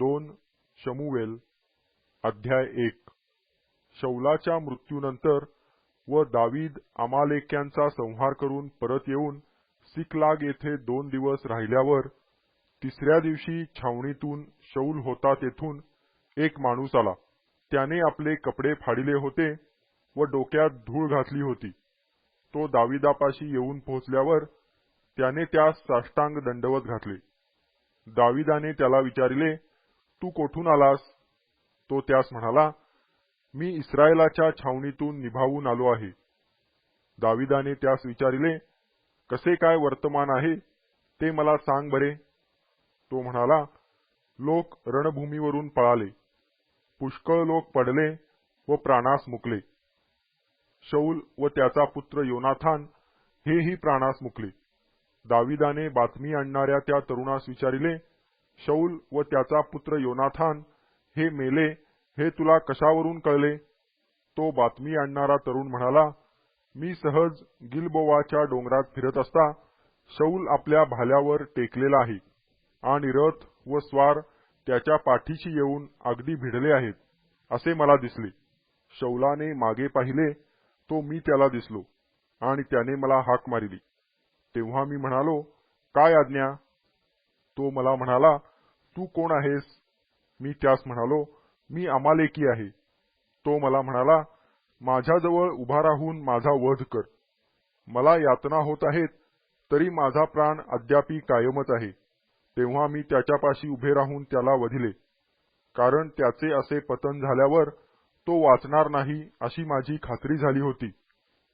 2 शमूएल अध्याय 1। शौलाच्या मृत्यूनंतर व दावीद अमालेक्यांचा संहार करून परत येऊन सिकलाग येथे 2 दिवस राहिल्यावर तिसऱ्या दिवशी छावणीतून शौल होता तेथून एक माणूस आला। त्याने आपले कपडे फाडिले होते व डोक्यात धूळ घातली होती। तो दावीदापाशी येऊन पोहोचल्यावर त्याने त्यास साष्टांग दंडवत घातले। दावीदाने त्याला विचारले, तू कोठून आलास? तो त्यास म्हणाला, मी इस्रायलाच्या छावणीतून निभावून आलो आहे। दावीदाने त्यास विचारले, कसे काय वर्तमान आहे ते मला सांग बरे। तो म्हणाला, लोक रणभूमीवरून पळाले, पुष्कळ लोक पडले व प्राणास मुकले। शौल व त्याचा पुत्र योनाथान हेही प्राणास मुकले। दावीदाने बातमी आणणाऱ्या त्या तरुणास विचारले, शौल व त्याचा पुत्र योनाथान हे मेले हे तुला कशावरून कळले? तो बातमी आणणारा तरुण म्हणाला, मी सहज गिलबोवाच्या डोंगरात फिरत असता शौल आपल्या भाल्यावर टेकलेला आहे आणि रथ व स्वार त्याच्या पाठीशी येऊन अगदी भिडले आहेत असे मला दिसले। शौलाने मागे पाहिले तो मी त्याला दिसलो आणि त्याने मला हाक मारली। तेव्हा मी म्हणालो, काय आज्ञा? तो मला म्हणाला, तू कोण आहेस? मी त्यास म्हणालो, मी अमालेकी आहे। तो मला म्हणाला, माझ्याजवळ उभा राहून माझा वध कर। मला यातना होत आहेत तरी माझा प्राण अद्यापि कायमच आहे। तेव्हा मी त्याच्यापाशी उभे राहून त्याला वधिले, कारण त्याचे असे पतन झाल्यावर तो वाचणार नाही अशी माझी खात्री झाली होती।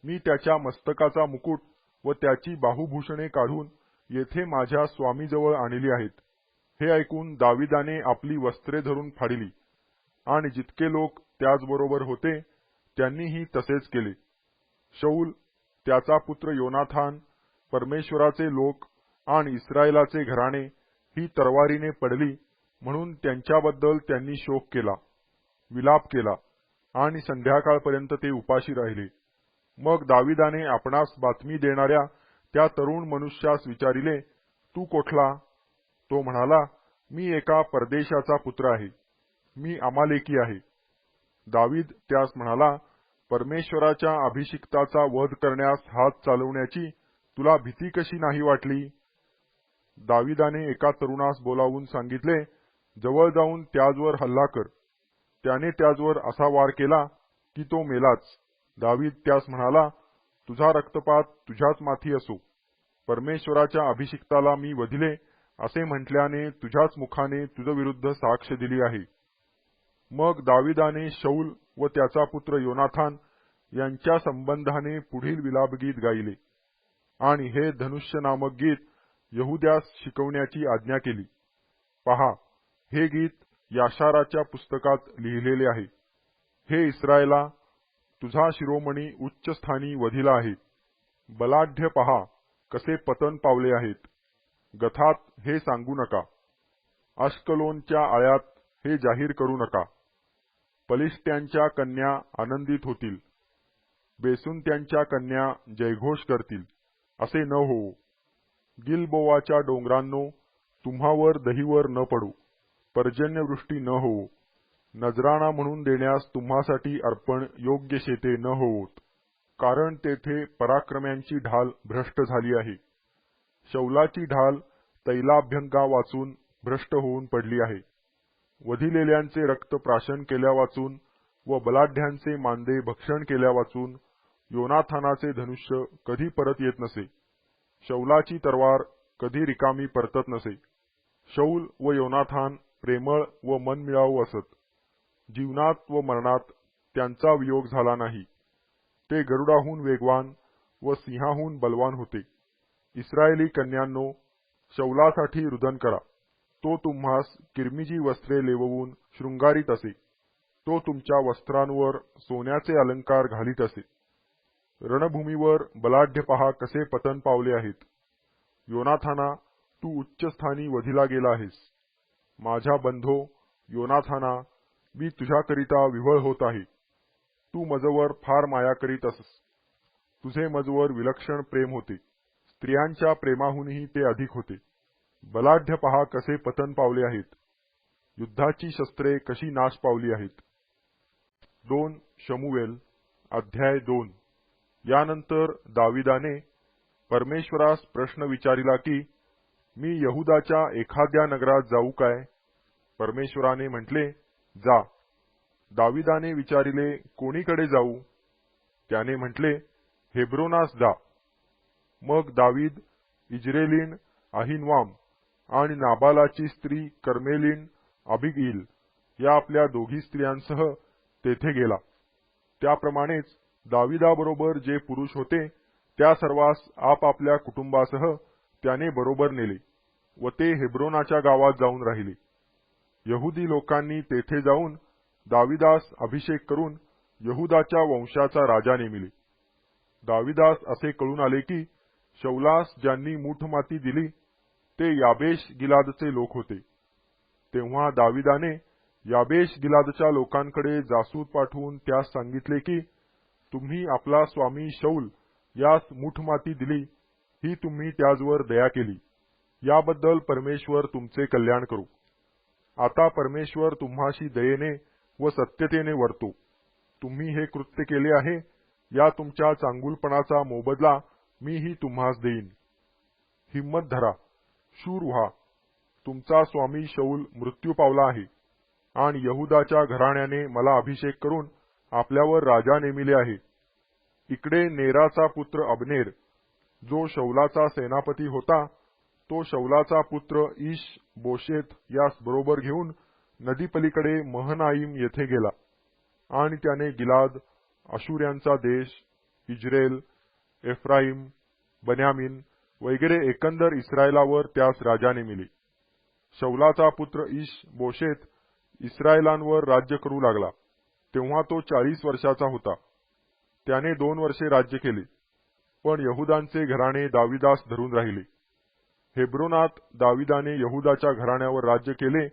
मी त्याच्या मस्तकाचा मुकुट व त्याची बाहुभूषणे काढून येथे माझ्या स्वामीजवळ आणली आहेत। हे ऐकून दावीदाने आपली वस्त्रे धरून फाडिली आणि जितके लोक त्याचबरोबर होते त्यांनीही तसेच केले। शौल, त्याचा पुत्र योनाथान, परमेश्वराचे लोक आणि इस्रायलाचे घराणे ही तरवारीने पडली म्हणून त्यांच्याबद्दल त्यांनी शोक केला, विलाप केला आणि संध्याकाळपर्यंत ते उपाशी राहिले। मग दावीदाने आपणास बातमी देणाऱ्या त्या तरुण मनुष्यास विचारिले, तू कोठला? तो म्हणाला, मी एका परदेशाचा पुत्र आहे, मी अमालेकी आहे। दावीद त्यास म्हणाला, परमेश्वराच्या अभिषिक्ताचा वध करण्यास हात चालवण्याची तुला भीती कशी नाही वाटली? दावीदाने एका तरुणास बोलावून सांगितले, जवळ जाऊन त्याजवर हल्ला कर। त्याने त्याजवर असा वार केला की तो मेलाच। दावीद त्यास म्हणाला, तुझा रक्तपात तुझ्याच माथी असो, परमेश्वराच्या अभिषिक्ताला मी वधिले असे म्हटल्याने तुझ्याच मुखाने तुझविरुद्ध साक्ष दिली आहे। मग दावीदाने शौल व त्याचा पुत्र योनाथान यांच्या संबंधाने पुढील विलापगीत गायले आणि हे धनुष्य नामक गीत यहुद्यास शिकवण्याची आज्ञा केली। पहा, हे गीत याशाराच्या पुस्तकात लिहिलेले आहे। हे इस्रायला, तुझा शिरोमणी उच्च स्थानी वधिला आहे। बलाढ्य पहा कसे पतन पावले आहेत। गथात हे सांगू नका, अश्कलोनच्या आळ्यात हे जाहीर करू नका। पलिश्त्यांच्या कन्या आनंदित होतील, बेसुंत्यांच्या कन्या जयघोष करतील असे न होवो। गिलबोवाच्या डोंगरांनो, तुम्हावर दहीवर न पडू, पर्जन्यवृष्टी न होवो। नजराणा म्हणून देण्यास तुम्हासाठी अर्पण योग्य शेते न होवोत, कारण तेथे पराक्रम्यांची ढाल भ्रष्ट झाली आहे। शौलाची ढाल तैलाभ्यंगा वाचून भ्रष्ट होऊन पडली आहे। वधिलेल्यांचे रक्त प्राशन केल्या वाचून व बलाढ्यांचे मांदे भक्षण केल्या वाचून योनाथानाचे धनुष्य कधी परत येत नसे, शौलाची तरवार कधी रिकामी परतत नसे। शौल व योनाथान प्रेमळ व मनमिळावू असत, जीवनात व मरणात त्यांचा वियोग झाला नाही। ते गरुडाहून वेगवान व सिंहाहून बलवान होते। इस्रायली कन्यांनो, शौलासाठी रुदन करा। तो तुम्हास किरमिजी वस्त्रे लेववून शृंगारीत असे, तो तुमच्या वस्त्रांवर सोन्याचे अलंकार घालीत असे। रणभूमीवर बलाढ्य पहा कसे पतन पावले आहेत। योनाथाना, तू उच्चस्थानी वधिला गेला आहेस। माझ्या बंधो योनाथाना, मी तुझ्याकरिता विव्हळ होत आहे। तू मजवर फार माया करीत असस, तुझे मजवर विलक्षण प्रेम होते, स्त्रियांच्या प्रेमाहूनही ते अधिक होते। बलाढ्य पहा कसे पतन पावले आहेत। युद्धाची शस्त्रे कशी नाश पावली आहेत। 2 शमूएल अध्याय 2। यानंतर दाविदाने परमेश्वरास प्रश्न विचारिला की मी यहुदाच्या एखाद्या नगरात जाऊ काय? परमेश्वराने म्हटले, जा। दाविदाने विचारिले, कोणीकडे जाऊ? त्याने म्हटले, हेब्रोनास जा। मग दावीद इज्रेलीन अहिनवाम आणि नाबालाची स्त्री कर्मेलीन अबिगईल या आपल्या दोघी स्त्रियांसह तेथे गेला। त्याप्रमाणेच दाविदाबरोबर जे पुरुष होते त्या सर्वांस आपापल्या कुटुंबासह त्याने बरोबर नेले व ते हेब्रोनाच्या गावात जाऊन राहिले। यहुदी लोकांनी तेथे जाऊन दाविदास अभिषेक करून यहुदाच्या वंशाचा राजा नेमिले। दाविदास असे कळून आले की शौलास ज्यांनी मूठमाती दिली ते याबेश गिलादचे लोक होते। तेव्हा दाविदाने याबेश गिलादच्या लोकांकडे जासूद पाठवून त्यास सांगितले की तुम्ही आपला स्वामी शौल यास मूठमाती दिली, ही तुम्ही त्याजवर दया केली, याबद्दल परमेश्वर तुमचे कल्याण करो। आता परमेश्वर तुम्हाशी दयेने व सत्यतेने वर्तो। तुम्ही हे कृत्य केले आहे, या तुमच्या चांगुलपणाचा मोबदला मीही तुम्हास देईन। हिम्मत धरा, शूर व्हा। तुमचा स्वामी शौल मृत्यू पावला आहे आणि यहुदाच्या घराण्याने मला अभिषेक करून आपल्यावर राजा नेमिले आहे। इकडे नेराचा पुत्र अबनेर जो शौलाचा सेनापती होता, तो शौलाचा पुत्र इश बोशेत यास बरोबर घेऊन नदीपलीकडे महनाईम येथे गेला आणि त्याने गिलाद, अशूर्यांचा देश, इज्रेल, एफ्राईम, बन्यामीन वगैरे एकंदर इस्रायलावर त्यास राजा नेमिले। शौलाचा पुत्र इश बोशेत इस्रायलांवर राज्य करू लागला, तेव्हा तो 40 वर्षाचा होता। त्याने 2 वर्षे राज्य केले, पण यहुदांचे घराणे दाविदास धरून राहिले। हेब्रोनात दाविदाने यहुदाच्या घराण्यावर राज्य केले,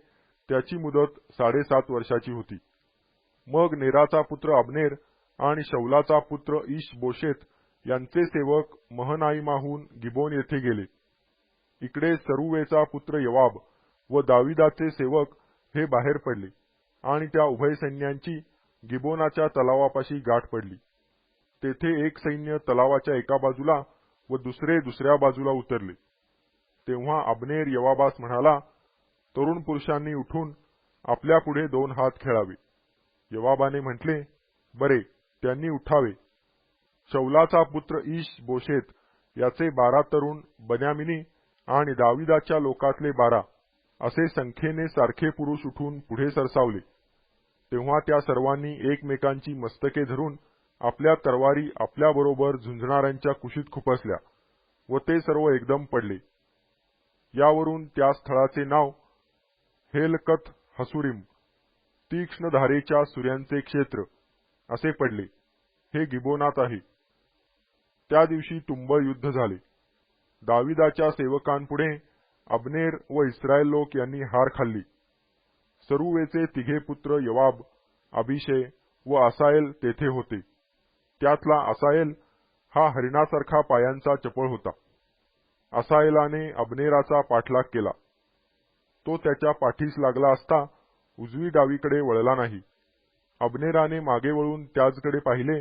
त्याची मुदत 7.5 वर्षाची होती। मग नेराचा पुत्र अबनेर आणि शौलाचा पुत्र इश बोशेत यांचे सेवक महनाईमाहून गिबोन येथे गेले। इकडे सरुवेचा पुत्र यवाब व दाविदाचे सेवक हे बाहेर पडले आणि त्या उभय सैन्यांची गिबोनाच्या तलावापाशी गाठ पडली। तेथे एक सैन्य तलावाच्या एका बाजूला व दुसरे दुसऱ्या बाजूला उतरले। तेव्हा अबनेर यवाबास म्हणाला, तरुण पुरुषांनी उठून आपल्या पुढे 2 हात खेळावे। यवाबाने म्हटले, बरे, त्यांनी उठावे। शौलाचा पुत्र इश बोशेत याचे 12 तरुण बन्यामिनी आणि दाविदाच्या लोकातले 12 असे संख्येने सारखे पुरुष उठून पुढे सरसावले। तेव्हा त्या सर्वांनी एकमेकांची मस्तके धरून आपल्या तरवारी आपल्याबरोबर झुंजणाऱ्यांच्या कुशीत खुपसल्या व ते सर्व एकदम पडले। यावरून त्या स्थळाचे नाव हेलकथ हसुरीम, तीक्ष्ण धारेच्या सूर्यांचे क्षेत्र असे पडले। हे गिबोनात आहे। त्या दिवशी तुंबळ युद्ध झाले। दाविदाच्या सेवकांपुढे अबनेर व इस्रायल लोक यांनी हार खाल्ली। सरुवेचे 3 पुत्र यवाब, अभिषे व असाएल तेथे होते। त्यातला असाएल हा हरिणासारखा पायांचा चपळ होता। असाएलाने अबनेराचा पाठलाग केला। तो त्याच्या पाठीस लागला असता उजवी डावीकडे वळला नाही। अबनेराने मागे वळून त्याचकडे पाहिले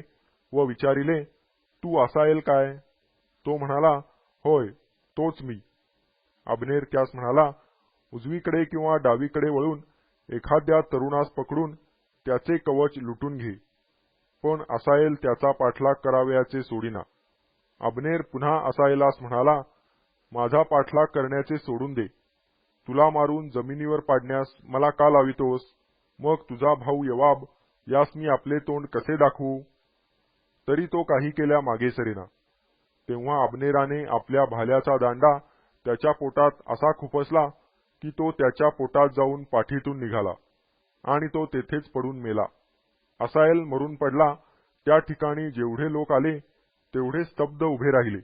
व विचारिले, तू असाएल काय? तो म्हणाला, होय, तोच मी। अबनेर त्यास म्हणाला, उजवीकडे किंवा डावीकडे वळून एखाद्या तरुणास पकडून त्याचे कवच लुटून घे। पण असाएल त्याचा पाठलाग करावयाचे सोडिना। अबनेर पुन्हा असाएलास म्हणाला, माझा पाठलाग करण्याचे सोडून दे। तुला मारून जमिनीवर पाडण्यास मला का लावितोस? मग तुझा भाऊ यवाब यास मी आपले तोंड कसे दाखवू? तरी तो काही केल्या मागे सरेना। तेव्हा अबनेराने आपल्या भाल्याचा दांडा त्याच्या पोटात असा खुपसला की तो त्याच्या पोटात जाऊन पाठीतून निघाला आणि तो तेथेच पडून मेला। असाएल मरून पडला। त्या ठिकाणी जेवढे लोक आले तेवढे स्तब्ध उभे राहिले।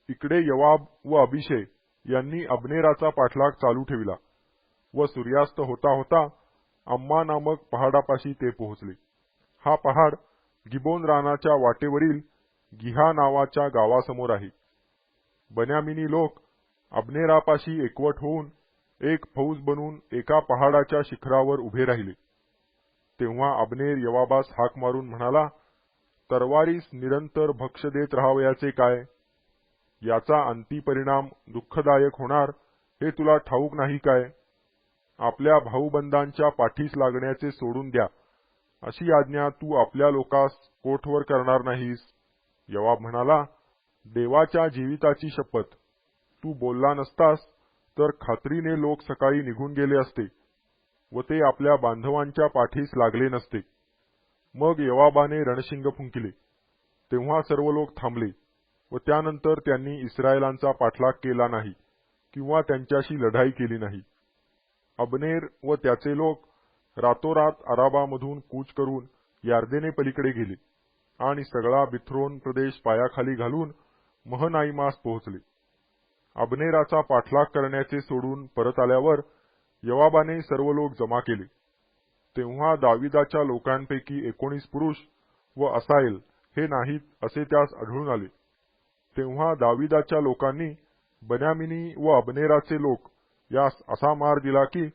इकडे यवाब व अभिषे यांनी अबनेराचा पाठलाग चालू ठेवला व सूर्यास्त होता होता अम्मा नामक पहाडापाशी ते पोहोचले। हा पहाड गिबोन रानाच्या वाटेवरील गिहा नावाच्या गावासमोर आहे। बन्यामिनी लोक अबनेरापाशी एकवट होऊन एक फौज बनून एका पहाडाच्या शिखरावर उभे राहिले. तेव्हा अब्नेर योवाबास हाक मारून म्हणाला, तरवारीस निरंतर भक्ष देत राहावयाचे काय? याचा अंती परिणाम दुःखदायक होणार हे तुला ठाऊक नाही काय? आपल्या भाऊबंदांच्या पाठीस लागण्याचे सोडून द्या, अशी आज्ञा तू आपल्या लोकास कोठवर करणार नाहीस? योवाब म्हणाला, देवाच्या जीविताची शपथ, तू बोलला नसतास तर खात्रीने लोक सकाळी निघून गेले असते व ते आपल्या बांधवांच्या पाठीस लागले नसते. मग योवाबाने रणशिंग फुंकिले. तेव्हा सर्व लोक थांबले व त्यानंतर त्यांनी इस्रायलांचा पाठलाग केला नाही किंवा त्यांच्याशी लढाई केली नाही. अब्नेर व त्याचे लोक रातोरात अराबामधून कूच करून यार्देने पलीकडे गेले आणि सगळा बिथ्रोन प्रदेश पायाखाली घालून महनाईमास पोहोचले. अब्नेराचा पाठलाग करण्याचे सोडून परत आल्यावर योवाबाने सर्व लोक जमा केले. तेव्हा दाविदाच्या लोकांपैकी 19 पुरुष व असायेल हे नाहीत असे त्यास आढळून आले. तेव्हा दाविदाच्या लोकांनी बन्यामिनी व अब्नेराचे लोक यास असा मार दिला की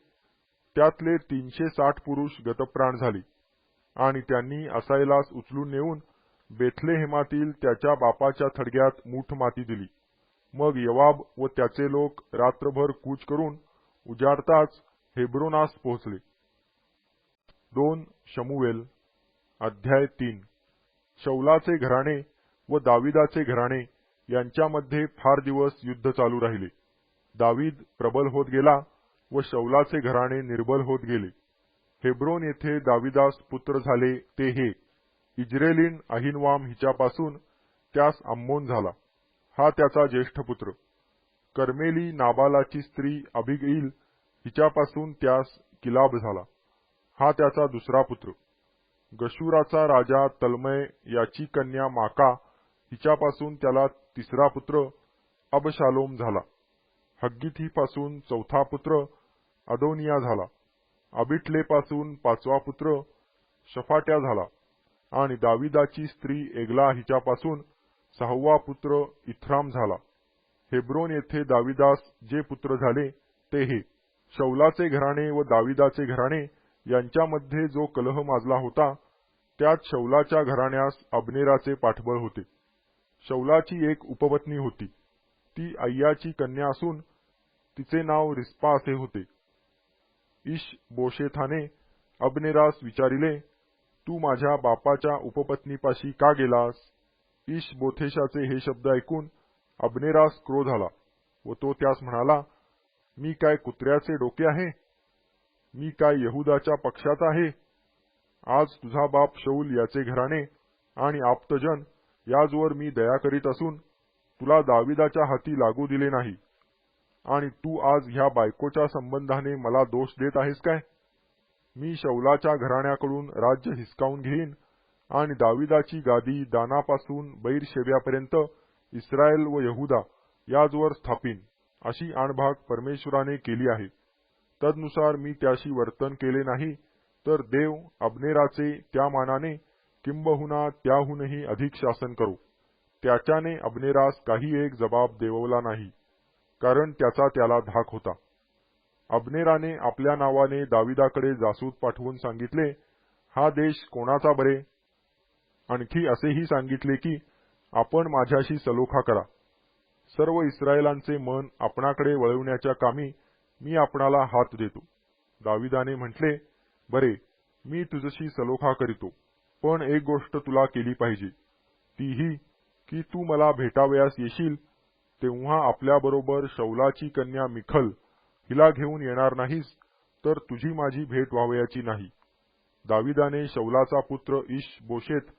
त्यातले 360 पुरुष गतप्राण झाले आणि त्यांनी असायलास उचलून नेऊन बेथलेहेमातील त्याच्या बापाच्या थडग्यात मूठ माती दिली. मग योवाब व त्याचे लोक रात्रभर कूच करून उजाडताच हेब्रोनास पोहोचले. 2 शमूएल अध्याय 3. शौलाचे घराणे व दाविदाचे घराणे यांच्यामध्ये फार दिवस युद्ध चालू राहिले. दावीद प्रबल होत गेला व शौलाचे घराणे निर्बल होत गेले. हेब्रोन येथे दाविदास पुत्र झाले ते हे: इज्रेलीन अहिनवाम हिच्यापासून त्यास अम्मोन झाला, हा त्याचा ज्येष्ठ पुत्र. कर्मेली नाबालाची स्त्री अबिगईल हिच्यापासून त्यास किलाब झाला, हा त्याचा दुसरा पुत्र. गशुराचा राजा तल्मय याची कन्या माका हिच्यापासून त्याला तिसरा पुत्र अबशालोम झाला. हग्गिथीपासून चौथा पुत्र अदोनिया झाला. अबिटलेपासून पाचवा पुत्र शफाट्या झाला आणि दाविदाची स्त्री एगला हिच्यापासून सहावा पुत्र इथराम झाला. हेब्रोन येथे दाविदास जे पुत्र झाले ते हे: शौलाचे घराणे व दाविदाचे घराणे यांच्यामध्ये जो कलह माजला होता त्यात शौलाच्या घराण्यास अब्नेराचे पाठबळ होते. शौलाची एक उपपत्नी होती, ती अय्याची कन्या असून तिचे नाव रिस्पा असे होते. इश-बोशेथाने अब्नेरास विचारिले, तू माझ्या बापाच्या उपपत्नीपाशी का गेलास? इश-बोथेशाचे हे शब्द ऐकून अब्नेरास क्रोध आला व तो त्यास म्हणाला, मी काय कुत्र्याचे डोके आहे? मी काय यहुदाच्या पक्षात आहे? आज तुझा बाप शौल याचे घराणे आणि आप्तजन याजवर मी दया करीत असून तुला दाविदाच्या हाती लागू दिले नाही आणि तू आज ह्या बायकोच्या संबंधाने मला दोष देत आहेस काय? मी शौलाच्या घराण्याकडून राज्य हिसकावून घेईन आणि दाविदाची गादी दानापासून बैरशेब्यापर्यंत इस्रायल व यहुदा याजवर स्थापीन, अशी आणभाग परमेश्वराने केली आहे. तदनुसार मी त्याशी वर्तन केले नाही तर देव अब्नेराचे त्या मानाने किंबहुना त्याहूनही अधिक शासन करो. त्याच्याने अब्नेरास काही एक जबाब देववला नाही, कारण त्याचा त्याला धाक होता. अब्नेराने आपल्या नावाने दाविदाकडे जासूत पाठवून सांगितले, हा देश कोणाचा बरे? आणखी असेही सांगितले की आपण माझ्याशी सलोखा करा. सर्व इस्रायलांचे मन आपणाकडे वळवण्याच्या कामी मी आपणाला हात देतो. दाविदाने म्हटले, बरे, मी तुझशी सलोखा करीतो, पण एक गोष्ट तुला केली पाहिजे, ती ही की तू मला भेटावयास येशील तेव्हा आपल्याबरोबर शौलाची कन्या मिखल हिला घेऊन येणार नाहीस तर तुझी माझी भेट व्हावयाची नाही. दाविदाने शौलाचा पुत्र इश-बोशेत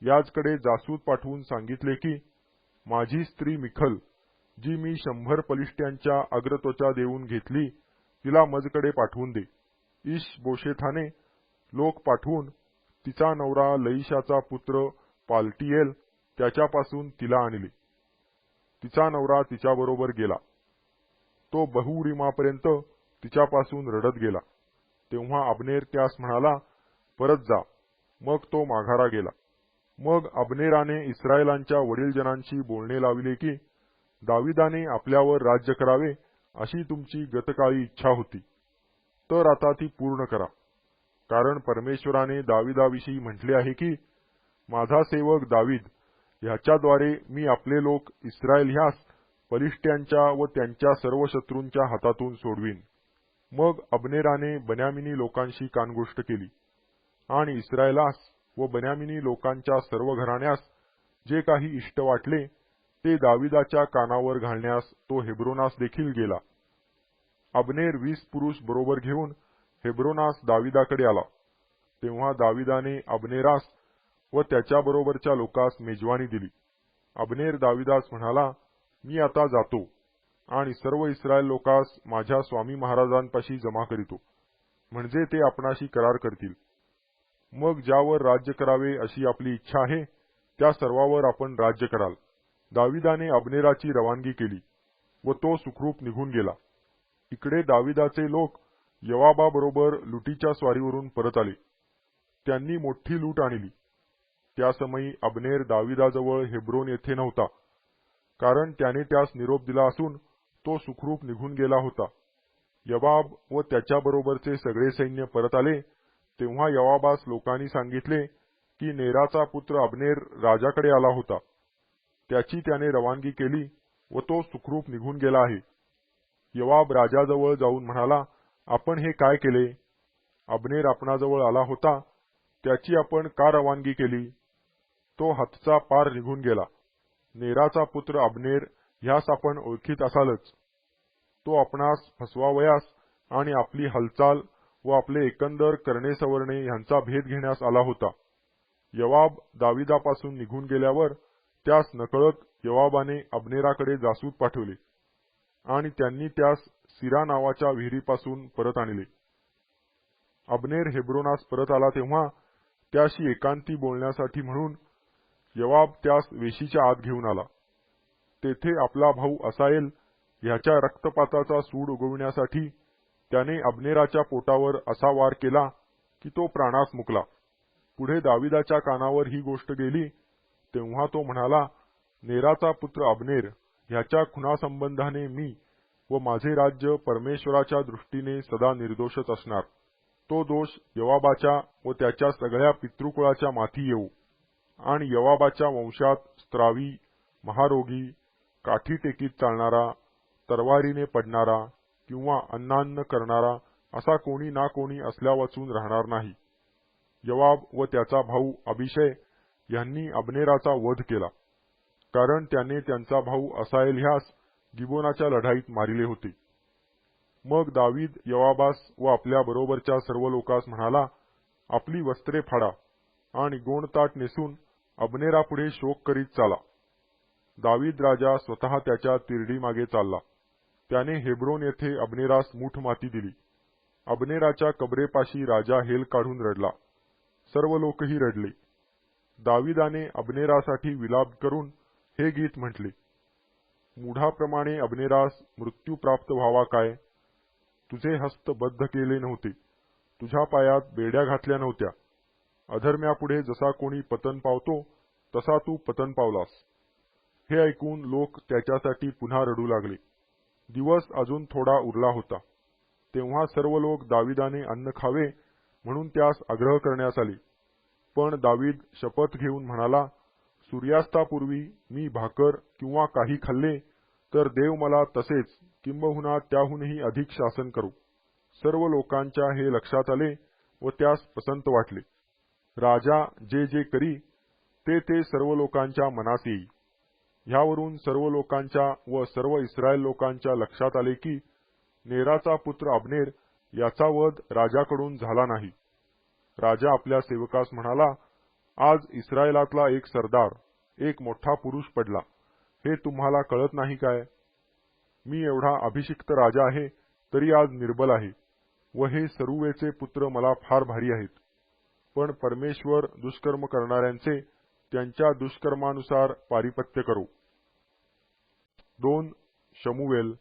याजकडे जासूत पाठवून सांगितले की माझी स्त्री मिखल, जी मी 100 पलिष्ट्यांच्या अग्रत्वचा देऊन घेतली, तिला मजकडे पाठवून दे. इश-बोशेथाने लोक पाठवून तिचा नवरा लईशाचा पुत्र पालटिएल त्याच्यापासून तिला आणले. तिचा नवरा तिच्याबरोबर गेला. तो बहुरिमापर्यंत तिच्यापासून रडत गेला. तेव्हा अब्नेर त्यास म्हणाला, परत जा. मग तो माघारा गेला. मग अब्नेराने इस्रायलांच्या वडीलजनांशी बोलणे लाविले की दाविदाने आपल्यावर राज्य करावे अशी तुमची गतकाळी इच्छा होती, तर आता ती पूर्ण करा. कारण परमेश्वराने दाविदाविषयी म्हटले आहे की, माझा सेवक दावीद ह्याच्याद्वारे मी आपले लोक इस्रायल ह्यास पलिष्ट्यांच्या व त्यांच्या सर्व शत्रूंच्या हातातून सोडवीन. मग अब्नेराने बन्यामिनी लोकांशी कानगोष्ट केली आणि इस्रायलास व बन्यामिनी लोकांच्या सर्व घराण्यास जे काही इष्ट वाटले ते दाविदाच्या कानावर घालण्यास तो हेब्रोनास देखील गेला. अब्नेर 20 पुरुष बरोबर घेऊन हेब्रोनास दाविदाकडे आला. तेव्हा दाविदाने अब्नेरास व त्याच्याबरोबरच्या लोकांस मेजवानी दिली. अब्नेर दाविदास म्हणाला, मी आता जातो आणि सर्व इस्रायल लोकांस माझ्या स्वामी महाराजांपाशी जमा करीतो, म्हणजे ते आपणाशी करार करतील. मग ज्यावर राज्य करावे अशी आपली इच्छा आहे त्या सर्वावर आपण राज्य कराल. दाविदाने अब्नेराची रवानगी केली व तो सुखरूप निघून गेला. इकडे दाविदाचे लोक यवाबाबरोबर लुटीच्या स्वारीवरून परत आले. त्यांनी मोठी लूट आणली. त्यासमयी अब्नेर दाविदाजवळ हेब्रोन येथे नव्हता, कारण त्याने त्यास निरोप दिला असून तो सुखरूप निघून गेला होता. यवाब व त्याच्याबरोबरचे सगळे सैन्य परत आले. तेव्हा यवाबास लोकांनी सांगितले की नेराचा पुत्र अब्नेर राजाकडे आला होता. त्याची त्याने रवानगी केली व तो सुखरूप निघून गेला आहे. यवाब राजाजवळ जाऊन म्हणाला, आपण हे काय केले? अब्नेर आपणाजवळ आला होता, त्याची आपण का रवानगी केली? तो हातचा पार निघून गेला. नेराचा पुत्र अब्नेर ह्यास आपण ओळखीत असालच. तो आपणास फसवावयास आणि आपली हालचाल व आपले एकंदर करणे सवरणे ह्यांचा भेद घेण्यास आला होता. यवाब दाविदापासून निघून गेल्यावर त्यास नकळत यवाबाने अब्नेराकडे जासूस पाठवले आणि त्यांनी त्यास सिरा नावाच्या विहिरीपासून परत आणले. अब्नेर हेब्रोनास परत आला तेव्हा त्याशी एकांती बोलण्यासाठी म्हणून यवाब त्यास वेशीच्या आत घेऊन आला. तेथे आपला भाऊ असाएल ह्याच्या रक्तपाताचा सूड उगविण्यासाठी त्याने अब्नेराच्या पोटावर असा वार केला की तो प्राणास मुकला. पुढे दाविदाच्या कानावर ही गोष्ट गेली तेव्हा तो म्हणाला, नेराचा पुत्र अब्नेर ह्याच्या खुनासंबंधाने मी व माझे राज्य परमेश्वराच्या दृष्टीने सदा निर्दोषच असणार. तो दोष यवाबाच्या व त्याच्या सगळ्या पितृकुळाच्या माथी येऊ आणि यवाबाच्या वंशात स्त्रावी, महारोगी, काठी टेकीत चालणारा, तरवारीने पडणारा किंवा अन्नान्न करणारा असा कोणी ना कोणी असल्यावाचून राहणार नाही. यवाब व त्याचा भाऊ अभिषय यांनी अब्नेराचा वध केला, कारण त्याने त्यांचा भाऊ असाएल ह्यास गिबोनाच्या लढाईत मारिले होते. मग दावीद यवाबास व आपल्या बरोबरच्या सर्व लोकांस म्हणाला, आपली वस्त्रे फाडा आणि गोणताट नेसून अब्नेरापुढे शोक करीत चाला. दावीद राजा स्वतः त्याच्या तिरडी मागे चालला. त्याने हेब्रोन येथे अब्नेरास मूठ माती दिली. अब्नेराच्या कबरेपाशी राजा हेल काढून रडला. सर्व लोकही रडले. दाविदाने अब्नेरासाठी विलाप करून हे गीत म्हटले, मूढाप्रमाणे अब्नेरास मृत्यू प्राप्त व्हावा काय? तुझे हस्त बद्ध केले नव्हते, तुझ्या पायात बेड्या घातल्या नव्हत्या. अधर्म्यापुढे जसा कोणी पतन पावतो तसा तू पतन पावलास. हे ऐकून लोक त्याच्यासाठी पुन्हा रडू लागले. दिवस अजून थोडा उरला होता. तेव्हा सर्व लोक दाविदाने अन्न खावे म्हणून त्यास आग्रह करण्यास आले. पण दावीद शपथ घेऊन म्हणाला, सूर्यास्तापूर्वी मी भाकर किंवा काही खाल्ले तर देव मला तसेच किंबहुना त्याहूनही अधिक शासन करू. सर्व लोकांच्या हे लक्षात आले व त्यास पसंत वाटले. राजा जे जे करी ते ते सर्व लोकांच्या मनास येई. ह्यावरून सर्व लोकांच्या व सर्व इस्रायल लोकांच्या लक्षात आले की नेराचा पुत्र अब्नेर याचा वध राजाकडून झाला नाही. राजा आपल्या सेवकास म्हणाला, आज इस्रायलातला एक सरदार, एक मोठा पुरुष पडला, हे तुम्हाला कळत नाही काय? मी एवढा अभिषिक्त राजा आहे तरी आज निर्बल आहे व हे सरुवेचे पुत्र मला फार भारी आहेत. पण परमेश्वर दुष्कर्म करणाऱ्यांचे त्यांच्या दुष्कर्मानुसार पारिपत्य करो. 2 शमूएल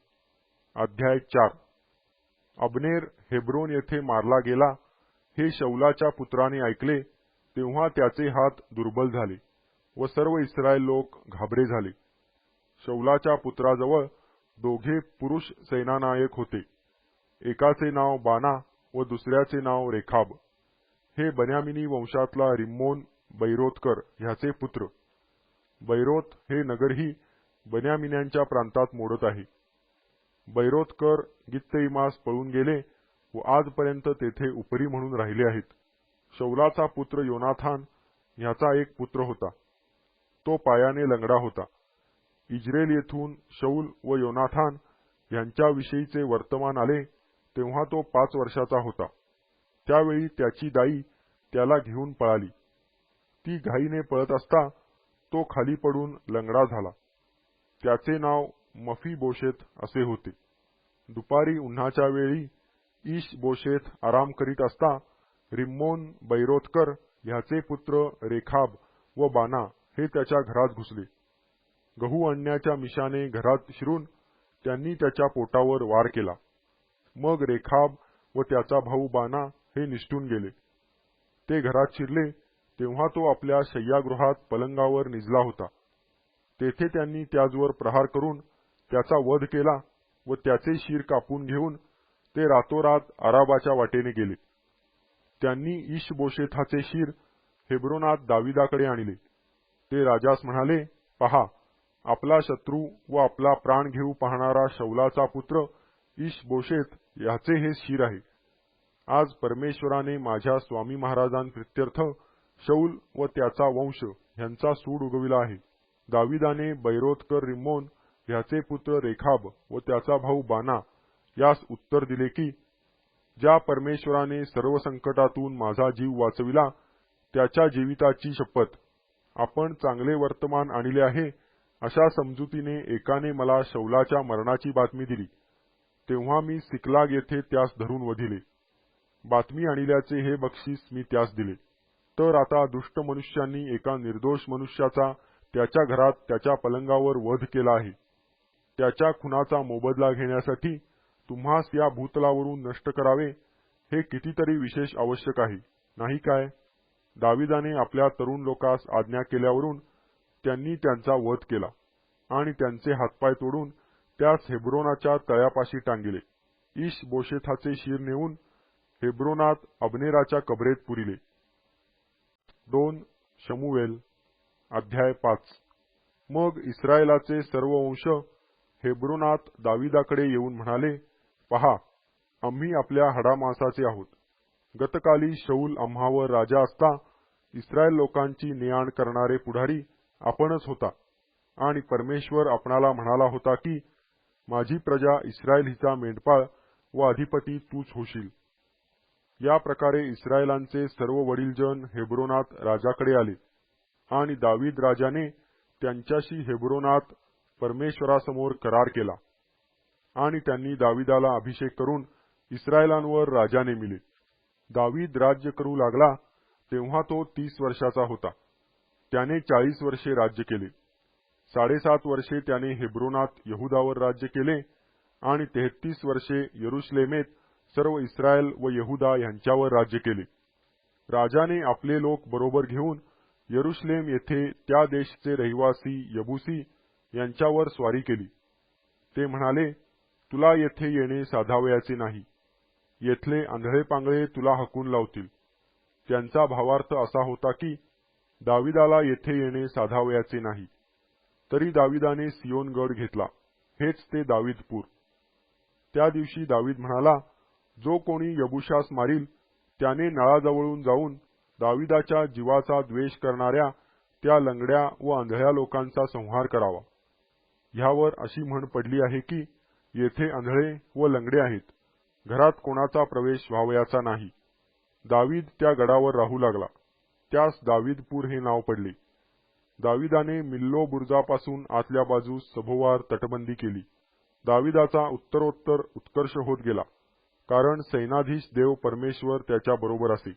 अध्याय 4. अब्नेर हेब्रोन येथे मारला गेला हे शौलाच्या पुत्राने ऐकले तेव्हा त्याचे हात दुर्बल झाले व सर्व इस्रायल लोक घाबरे झाले. शौलाच्या पुत्राजवळ दोघे पुरुष सेनानायक होते. एकाचे नाव बाना व दुसऱ्याचे नाव रेखाब. हे बन्यामिनी वंशातला रिम्मोन बैरोतकर ह्याचे पुत्र. बैरोत हे नगरही बन्यामिन्यांच्या प्रांतात मोडत आहे. बैरोतकर गित्तइमास पळून गेले व आजपर्यंत तेथे उपरी म्हणून राहिले आहेत. शौलाचा पुत्र योनाथान ह्याचा एक पुत्र होता. तो पायाने लंगडा होता. इज्रेल येथून शौल व योनाथान यांच्याविषयीचे वर्तमान आले तेव्हा तो 5 वर्षाचा होता. त्यावेळी त्याची दाई त्याला घेऊन पळाली. ती घाईने पळत असता तो खाली पडून लंगडा झाला. त्याचे नाव मफीबोशेत असे होते. दुपारी उन्हाच्या वेळी ईश-बोशेत आराम करीत असता रिम्मोन बैरोतकर ह्याचे पुत्र रेखाब व बाना हे त्याच्या घरात घुसले. गहू आणण्याच्या मिशाने घरात शिरून त्यांनी त्याच्या पोटावर वार केला. मग रेखाब व त्याचा भाऊ बाना हे निसटून गेले. ते घरात शिरले तेव्हा तो आपल्या शय्यागृहात पलंगावर निजला होता. तेथे त्यांनी त्याजवर प्रहार करून त्याचा वध केला व त्याचे शीर कापून घेऊन ते रातोरात आराबाच्या वाटेने गेले. त्यांनी ईश-बोशेथाचे शीर हेब्रोनात दाविदाकडे आणले. ते राजास म्हणाले, पहा, आपला शत्रू व आपला प्राण घेऊ पाहणारा शौलाचा पुत्र ईश-बोशेत ह्याचे हे शीर आहे. आज परमेश्वराने माझ्या स्वामी महाराजांप्रित्यर्थ शौल व त्याचा वंश ह्यांचा सूड उगविला आहे. दाविदाने बैरोतकर रिम्मोन ह्याचे पुत्र रेखाब व त्याचा भाऊ बाना यास उत्तर दिले की, ज्या परमेश्वराने सर्व संकटातून माझा जीव वाचविला त्याच्या जीविताची शपथ, आपण चांगले वर्तमान आणले आहे अशा समजुतीने एकाने मला शौलाच्या मरणाची बातमी दिली. तेव्हा मी सिकलाग येथे त्यास धरून वधिले. बातमी आणल्याचे हे बक्षीस मी त्यास दिले. तर आता दुष्ट मनुष्यांनी एका निर्दोष मनुष्याचा त्याच्या घरात त्याच्या पलंगावर वध केला आहे. त्याच्या खुनाचा मोबदला घेण्यासाठी तुम्हास या भूतलावरून नष्ट करावे हे कितीतरी विशेष आवश्यक आहे, नाही काय? दाविदाने आपल्या तरुण लोकास आज्ञा केल्यावरून त्यांनी त्यांचा वध केला आणि त्यांचे हातपाय तोडून त्यास हेब्रोनाच्या तळ्यापाशी टांगिले. ईश-बोशेथाचे शीर नेऊन हेब्रोनात अबनेराच्या कबरेत पुरिले. 2 शमूएल अध्याय 5. मग इस्रायलाचे सर्व वंश हेब्रोनात दाविदाकडे येऊन म्हणाले, पहा, आम्ही आपल्या हाडामांसाचे आहोत. गतकाली शौल आम्हावर राजा असता इस्रायल लोकांची नेआण करणारे पुढारी आपणच होता आणि परमेश्वर आपणाला म्हणाला होता की, माझी प्रजा इस्रायल हिचा मेंढपाळ व अधिपती तूच होशील. या प्रकारे इस्रायलांचे सर्व वडीलजन हेब्रोनात राजाकडे आले आणि दावीद राजाने त्यांच्याशी हेब्रोनात परमेश्वरासमोर करार केला आणि त्यांनी दाविदाला अभिषेक करून इस्रायलांवर राजा नेमिले. दावीद राज्य करू लागला तेव्हा तो 30 वर्षाचा होता. त्याने 40 वर्षे राज्य केले. 7.5 वर्षे त्याने हेब्रोनात यहुदावर राज्य केले आणि 33 वर्षे यरुशलेमेत सर्व इस्रायल व यहुदा यांच्यावर राज्य केले. राजाने आपले लोक बरोबर घेऊन यरुशलेम येथे त्या देशचे रहिवासी यबुसी यांच्यावर स्वारी केली. ते म्हणाले, तुला येथे येणे साधावयाचे नाही. येथले आंधळे पांगळे तुला हकून लावतील. त्यांचा भावार्थ असा होता की दाविदाला येथे येणे साधावयाचे नाही. तरी दाविदाने सियोन गड घेतला. हेच ते दावीदपूर. त्या दिवशी दावीद म्हणाला, जो कोणी यबुशास मारील त्याने नळाजवळून जाऊन दाविदाच्या जीवाचा द्वेष करणाऱ्या त्या लंगड्या व आंधळ्या लोकांचा संहार करावा. ह्यावर अशी म्हण पडली आहे की, येथे आंधळे व लंगडे आहेत, घरात कोणाचा प्रवेश व्हावयाचा नाही. दावीद त्या गडावर राहू लागला. त्यास दावीदपूर हे नाव पडले. दाविदाने मिल्लो बुर्जापासून आतल्या बाजूस सभोवार तटबंदी केली. दाविदाचा उत्तरोत्तर उत्कर्ष होत गेला, कारण सैनाधीश देव परमेश्वर त्याच्या बरोबर असे.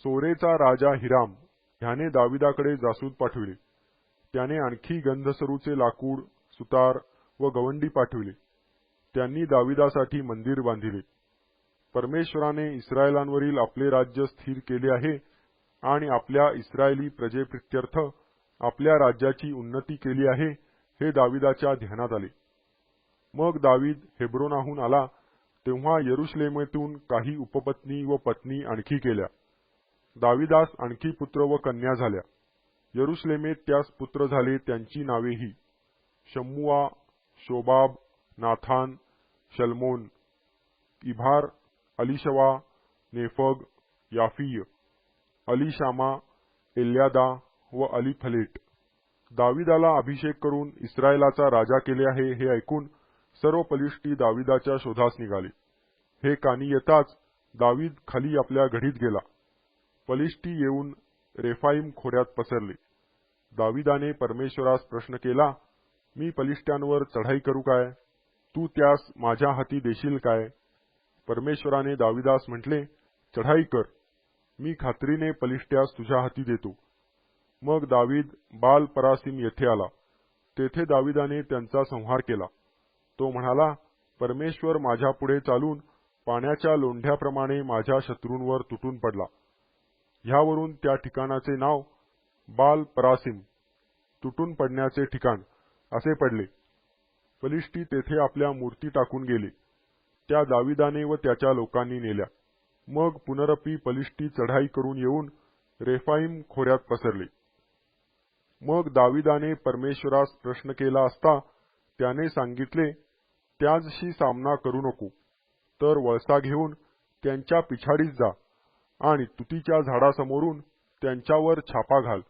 सोरेचा राजा हिराम ह्याने दाविदाकडे जासूद पाठविले. त्याने आणखी गंधसरूचे लाकूड, सुतार व गवंडी पाठविले. त्यांनी दाविदासाठी मंदिर बांधिले. परमेश्वराने इस्रायलांवरील आपले राज्य स्थिर केले आहे आणि आपल्या इस्रायली प्रजेप्रित्यर्थ आपल्या राज्याची उन्नती केली आहे हे दाविदाच्या ध्यानात आले. मग दावीद हेब्रोनाहून आला तेव्हा यरुशलेमेतून काही उपपत्नी व पत्नी आणखी केल्या. दाविदास आणखी पुत्र व कन्या झाल्या. यरुशलेमेत त्यास पुत्र झाले, त्यांची नावे ही शम्मुआ, शोबाब, नाथान, शल्मोन, इभार, अलिशवा, नेफग, याफीय, अलिशामा, एल्यादा व अलीफलेट. दाविदाला अभिषेक करून इस्रायलाचा राजा केले आहे हे ऐकून सर्व पलिष्टी दाविदाच्या शोधास निघाले. हे कानी येताच दावीद खाली आपल्या घडीत गेला. पलिष्टी येऊन रेफाईम खोऱ्यात पसरले. दाविदाने परमेश्वरास प्रश्न केला, मी पलिष्ट्यांवर चढाई करू काय? तू त्यास माझ्या हाती देशील काय? परमेश्वराने दाविदास म्हटले, चढाई कर, मी खात्रीने पलिष्ट्यास तुझ्या हाती देतो. मग दावीद बाल परासीम येथे आला. तेथे दाविदाने त्यांचा संहार केला. तो म्हणाला, परमेश्वर माझ्या पुढे चालून पाण्याच्या लोंढ्याप्रमाणे माझ्या शत्रूंवर तुटून पडला. ह्यावरून त्या ठिकाणाचे नाव बाल परासीम, तुटून पडण्याचे ठिकाण, असे पडले. फलिष्टी तेथे आपल्या मूर्ती टाकून गेले. त्या दाविदाने व त्याच्या लोकांनी नेल्या. मग पुनरपी फलिष्टी चढाई करून येऊन रेफाईम खोऱ्यात पसरले. मग दाविदाने परमेश्वरास प्रश्न केला असता त्याने सांगितले, त्याचशी सामना करू नको, तर वळसा घेऊन त्यांच्या पिछाडीस जा आणि तुतीच्या झाडासमोरून त्यांच्यावर छापा घाल.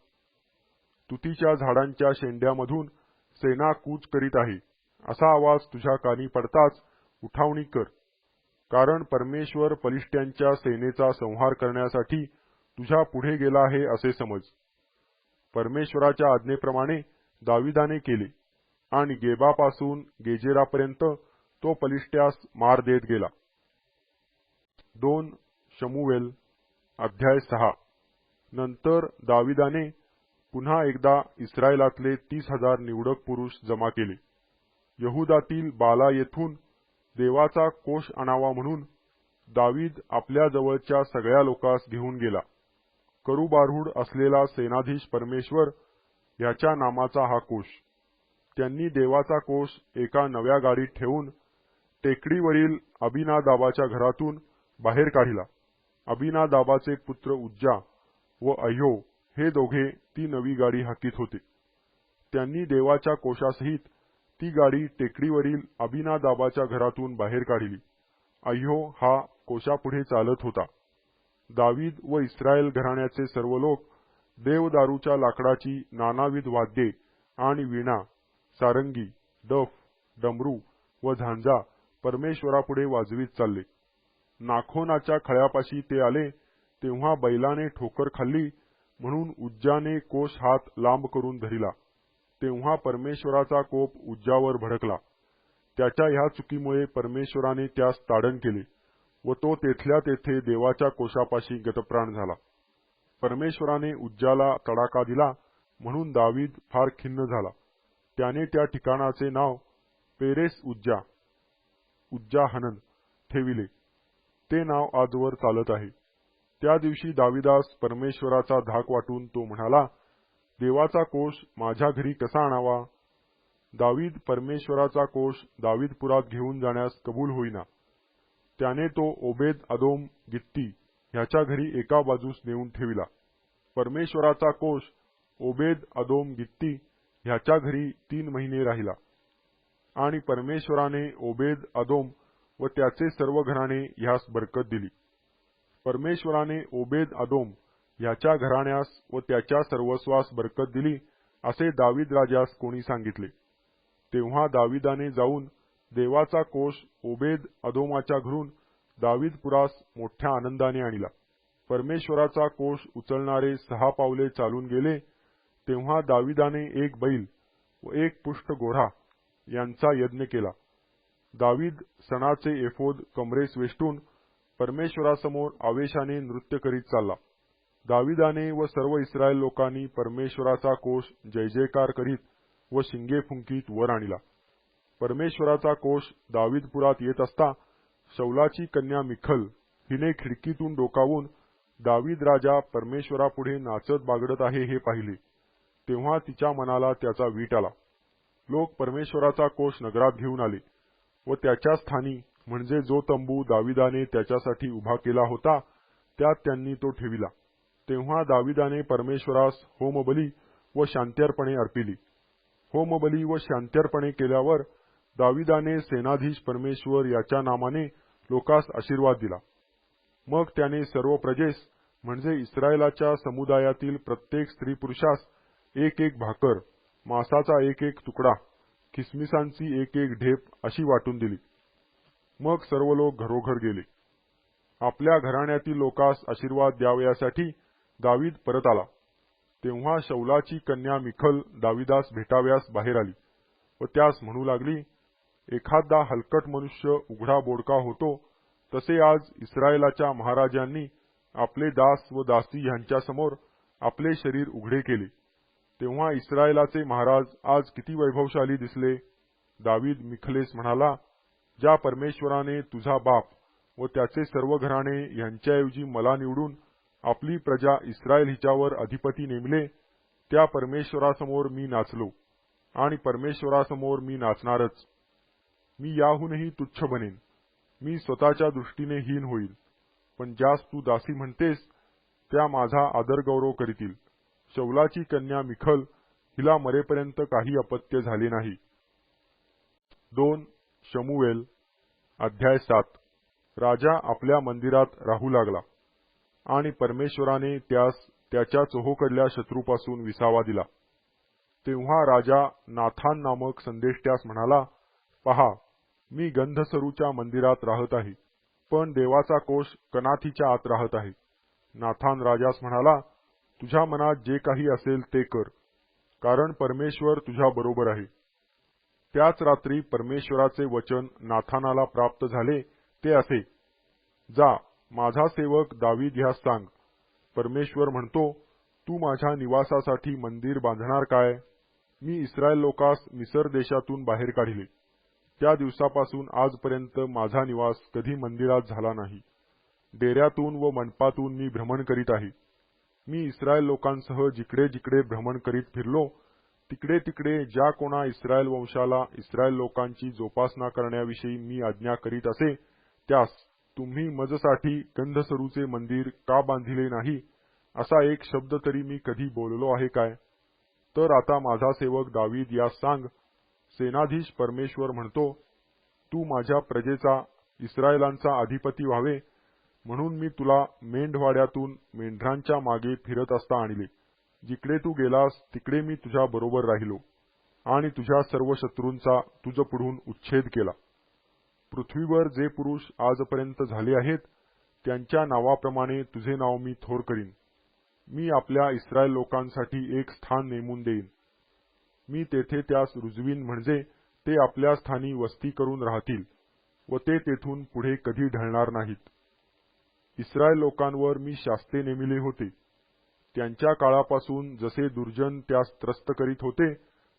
तुतीच्या झाडांच्या शेंड्यामधून सेना कूच करीत आहे, असा आवाज तुझ्या कानी पडताच उठावणी कर. कारण परमेश्वर फलिष्ट्यांच्या सेनेचा संहार करण्यासाठी तुझ्या पुढे गेला आहे असे समज. परमेश्वराच्या आज्ञेप्रमाणे दाविदाने केले आणि गेबापासून गेजेरापर्यंत तो फलिष्ट्यास मार देत गेला. 2 शमूएल अध्याय 6. नंतर दाविदाने पुन्हा एकदा इस्रायलातले 30,000 निवडक पुरुष जमा केले. यहुदातील बाला येथून देवाचा कोष आणावा म्हणून दावीद आपल्या जवळच्या सगळ्या लोकांस घेऊन गेला. करूबारूढ असलेला सेनाधीश परमेश्वर ह्याच्या नामाचा हा कोष. त्यांनी देवाचा कोष एका नव्या गाडीत ठेवून टेकडीवरील अबिनादाबाच्या घरातून बाहेर काढिला. अबिनादाबाचे पुत्र उज्जा व अह्यो हे दोघे ती नवी गाडी हाकीत होते. त्यांनी देवाच्या कोशासहित ती गाडी टेकडीवरील अबिनादाबाच्या घरातून बाहेर काढिली. अह्यो हा कोशापुढे चालत होता. दावीद व इस्रायल घराण्याचे सर्व लोक देवदारूच्या लाकडाची नानाविध वाद्ये आणि वीणा, सारंगी, डफ, डमरू व झांजा परमेश्वरापुढे वाजवीत चालले. नाखोनाच्या खळ्यापाशी ते आले तेव्हा बैलाने ठोकर खाल्ली म्हणून उज्जाने कोश हात लांब करून धरिला. तेव्हा परमेश्वराचा कोप उज्जावर भडकला. त्याच्या ह्या चुकीमुळे परमेश्वराने त्यास ताडण केले व तो तेथल्या तेथे देवाच्या कोशापाशी गतप्राण झाला. परमेश्वराने उज्जाला तडाखा दिला म्हणून दावीद फार खिन्न झाला. त्याने त्या ठिकाणाचे नाव पेरेस उज्जा, उज्जा हनन ठेविले. ते नाव आजवर चालत आहे. त्या दिवशी दाविदास परमेश्वराचा धाक वाटून तो म्हणाला, देवाचा कोष माझ्या घरी कसा आणावा? दावीद परमेश्वराचा कोष दावीदपुरात घेऊन जाण्यास कबूल होईना. त्याने तो ओबेद अदोम गित्ती ह्याच्या घरी एका बाजूस नेऊन ठेविला. परमेश्वराचा कोष ओबेद अदोम गित्ती ह्याच्या घरी 3 महिने राहिला. आणि परमेश्वराने ओबेद अदोम व त्याचे सर्व घराणे ह्यास बरकत दिली. परमेश्वराने ओबेद अदोम ह्याच्या घराण्यास व त्याच्या सर्वस्वास बरकत दिली असे दावीद राजास कोणी सांगितले. तेव्हा दाविदाने जाऊन देवाचा कोष ओबेद अदोमाच्या घरून दावीदपुरास मोठ्या आनंदाने आणला. परमेश्वराचा कोष उचलणारे 6 पावले चालून गेले तेव्हा दाविदाने 1 बैल व 1 पुष्ट घोडा यांचा यज्ञ केला. दावीद सणाचे एफोद कमरेस वेष्टून परमेश्वरासमोर आवेशाने नृत्य करीत चालला. दाविदाने व सर्व इस्रायल लोकांनी परमेश्वराचा कोष जय जयकार करीत व शिंगे फुंकीत वर आणला. परमेश्वराचा कोष दावीदपुरात येत असता शौलाची कन्या मिखल हिने खिडकीतून डोकावून दावीद राजा परमेश्वरापुढे नाचत बागडत आहे हे पाहिले. तेव्हा तिच्या मनाला त्याचा वीट आला. लोक परमेश्वराचा कोष नगरात घेऊन आले व त्याच्या स्थानी म्हणजे जो तंबू दाविदाने त्याच्यासाठी उभा केला होता त्यात त्यांनी तो ठेविला। तेव्हा दाविदाने परमेश्वरास होमबली व शांत्यर्पणे अर्पिली। होमबली व शांत्यर्पणे केल्यावर दाविदाने सेनाधीश परमेश्वर याच्या नामाने लोकास आशीर्वाद दिला। मग त्याने सर्व प्रजेस म्हणजे इस्रायलाच्या समुदायातील प्रत्येक स्त्री पुरुषास एक एक भाकर, मांसाचा एक एक तुकडा, किसमिसांची एक एक ढेप अशी वाटून दिली। मग सर्व लोक घरोघर गेले। आपल्या घराण्यातील लोकास आशीर्वाद द्यावयासाठी दावीद परत आला। तेव्हा शौलाची कन्या मिखल दाविदास भेटाव्यास बाहेर आली व त्यास म्हणू लागली, एखादा हलकट मनुष्य उघडा बोडका होतो तसे आज इस्रायलाच्या महाराजांनी आपले दास व दासी यांच्यासमोर आपले शरीर उघडे केले। तेव्हा इस्रायलाचे महाराज आज किती वैभवशाली दिसले। दावीद मिखलेस म्हणाला, ज्या परमेश्वराने तुझा बाप व त्याचे सर्व घराणे यांच्याऐवजी मला निवडून आपली प्रजा इस्रायल हिच्यावर अधिपती नेमले, त्या परमेश्वरासमोर मी नाचलो आणि परमेश्वरासमोर मी नाचणारच। मी याहूनही तुच्छ बनेन, मी स्वतःच्या दृष्टीने हीन होईल, पण ज्यास तू दासी म्हणतेस त्या माझा आदरगौरव करीतील। शौलाची कन्या मिखल हिला मरेपर्यंत काही अपत्य झाले नाही। 2 शमूएल अध्याय 7। राजा आपल्या मंदिरात राहू लागला आणि परमेश्वराने त्यास त्याच्या चोहोकडल्या शत्रूपासून विसावा दिला। तेव्हा राजा नाथान नामक संदेष्ट्यास म्हणाला, पहा, मी गंधसरूच्या मंदिरात राहत आहे, पण देवाचा कोष कनाथीच्या आत राहत आहे। नाथान राजास म्हणाला, तुझ्या मनात जे काही असेल ते कर, कारण परमेश्वर तुझ्या बरोबर आहे। त्याच रात्री परमेश्वराचे वचन नाथानाला प्राप्त झाले ते असे, जा, माझा सेवक दावीद ह्यास सांग, परमेश्वर म्हणतो, तू माझ्या निवासासाठी मंदिर बांधणार काय? मी इस्रायल लोकास मिसर देशातून बाहेर काढिले, त्या दिवसापासून आजपर्यंत माझा निवास कधी मंदिरात झाला नाही। डेऱ्यातून व मंडपातून मी भ्रमण करीत आहे। मी इस्रायल लोकांसह जिकडे जिकडे भ्रमण करीत फिरलो, तिकडे तिकडे ज्या कोणा इस्रायल वंशाला इस्रायल लोकांची जोपासना करण्याविषयी मी आज्ञा करीत असे, त्यास तुम्ही मजसाठी गंधसरूचे मंदिर का बांधिले नाही, असा एक शब्द तरी मी कधी बोललो आहे काय? तर आता माझा सेवक दावीद यास सांग, सेनाधीश परमेश्वर म्हणतो, तू माझ्या प्रजेचा इस्रायलांचा अधिपती व्हावे म्हणून मी तुला मेंढवाड्यातून मेंढरांच्या मागे फिरत असता आणले। जिकडे तू गेलास तिकडे मी तुझ्या बरोबर राहिलो आणि तुझ्या सर्व शत्रूंचा तुझ पुढून उच्छेद केला। पृथ्वीवर जे पुरुष आजपर्यंत झाले आहेत त्यांच्या नावाप्रमाणे तुझे नाव मी थोर करीन। मी आपल्या इस्रायल लोकांसाठी एक स्थान नेमून देईन। मी तेथे त्यास रुजवीन, म्हणजे ते आपल्या स्थानी वस्ती करून राहतील व ते तेथून पुढे कधी ढळणार नाहीत। इस्रायल लोकांवर मी शास्ते नेमिले होते, त्यांच्या काळापासून जसे दुर्जन त्यास त्रस्त करीत होते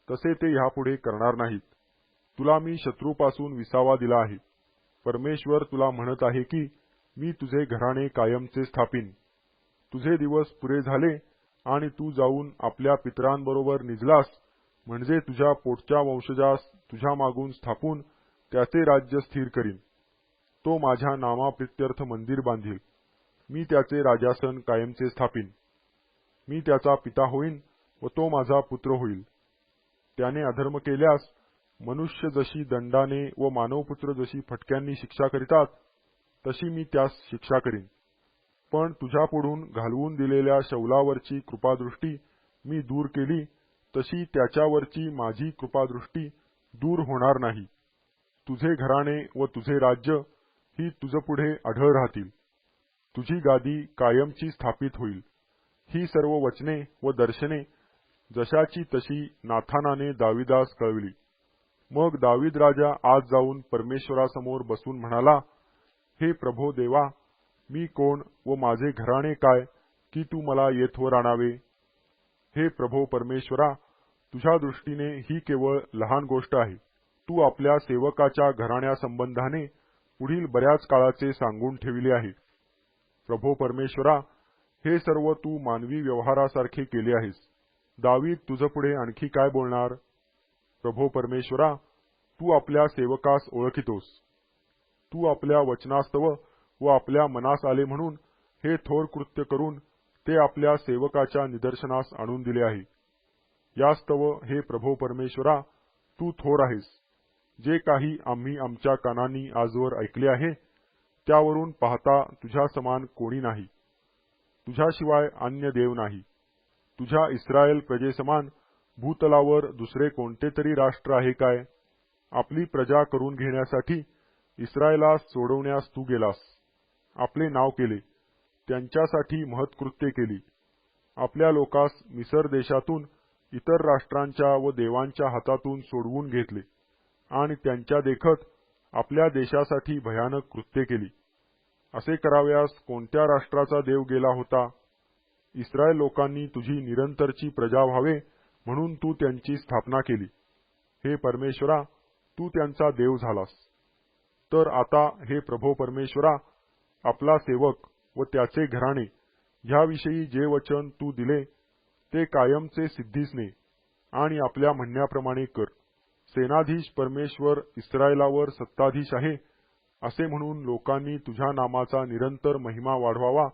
तसे ते ह्यापुढे करणार नाहीत। तुला मी शत्रूपासून विसावा दिला आहे। परमेश्वर तुला म्हणत आहे की मी तुझे घराणे कायमचे स्थापिन। तुझे दिवस पुरे झाले आणि तू जाऊन आपल्या पितरांबरोबर निजलास, म्हणजे तुझ्या पोटच्या वंशजास तुझ्या मागून स्थापून त्याचे राज्य स्थिर करीन। तो माझ्या नामाप्रित्यर्थ मंदिर बांधील, मी त्याचे राजासन कायमचे स्थापिन। मी त्याचा पिता होईन व तो माझा पुत्र होईल। त्याने अधर्म केल्यास मनुष्य जशी दंडाने व मानवपुत्र जशी फटक्यांनी शिक्षा करीतात तशी मी त्यास शिक्षा करीन। पण तुझ्यापुढून घालवून दिलेल्या शौलावरची कृपादृष्टी मी दूर केली तशी त्याच्यावरची माझी कृपादृष्टी दूर होणार नाही। तुझे घराणे व तुझे राज्य ही तुझपुढे अढळ राहतील। तुझी गादी कायमची स्थापित होईल। ही सर्व वचने व दर्शने जशाची तशी नाथानाने दाविदास कळविली। मग दावीद राजा आज जाऊन परमेश्वरासमोर बसून म्हणाला, हे प्रभो देवा, मी कोण व माझे घराणे काय की तू मला येथवर आणावे? हे प्रभो परमेश्वरा, तुझ्या दृष्टीने ही केवळ लहान गोष्ट आहे। तू आपल्या सेवकाच्या घराण्यासंबंधाने पुढील बऱ्याच काळाचे सांगून ठेविले आहे। प्रभो परमेश्वरा, हे सर्व तू मानवी व्यवहारासारखे केले आहेस। दावीद तुझपुढे आणखी काय बोलणार? प्रभो परमेश्वरा, तू आपल्या सेवकास ओळखितोस. तू आपल्या वचनास्तव व आपल्या मनास आले म्हणून हे थोर कृत्य करून ते आपल्या सेवकाच्या निदर्शनास आणून दिले आहे. यास्तव हे प्रभो परमेश्वरा, तू थोर आहेस. जे काही आम्ही आमच्या कानांनी आजवर ऐकले आहे त्यावरून पाहता तुझ्या समान कोणी नाही. तुझ्याशिवाय अन्य देव नाही. तुझ्या इस्रायल प्रजेसमान भूतलावर दुसरे कोणते तरी राष्ट्र आहे काय? आपली प्रजा करून घेण्यासाठी इस्रायलास सोडवण्यास तू गेलास. आपले नाव केले, त्यांच्यासाठी महत्कृत्ये केली. आपल्या लोकास मिसर देशातून इतर राष्ट्रांच्या व देवांच्या हातातून सोडवून घेतले आणि त्यांच्या देखत आपल्या देशासाठी भयानक कृत्ये केली. असे करावयास कोणत्या राष्ट्राचा देव गेला होता? इस्रायल लोकांनी तुझी निरंतरची प्रजा व्हावे म्हणून तू त्यांची स्थापना केली. हे परमेश्वरा, तू त्यांचा देव झालास. तर आता हे प्रभो परमेश्वरा, आपला सेवक व त्याचे घराणे ह्याविषयी जे वचन तू दिले ते कायमचे सिद्धीस ने आणि आपल्या म्हणण्याप्रमाणे कर. सेनाधीश परमेश्वर इस्रायलावर सत्ताधीश आहे असे म्हणून लोकांनी तुझ्या नामाचा निरंतर महिमा वाढवावा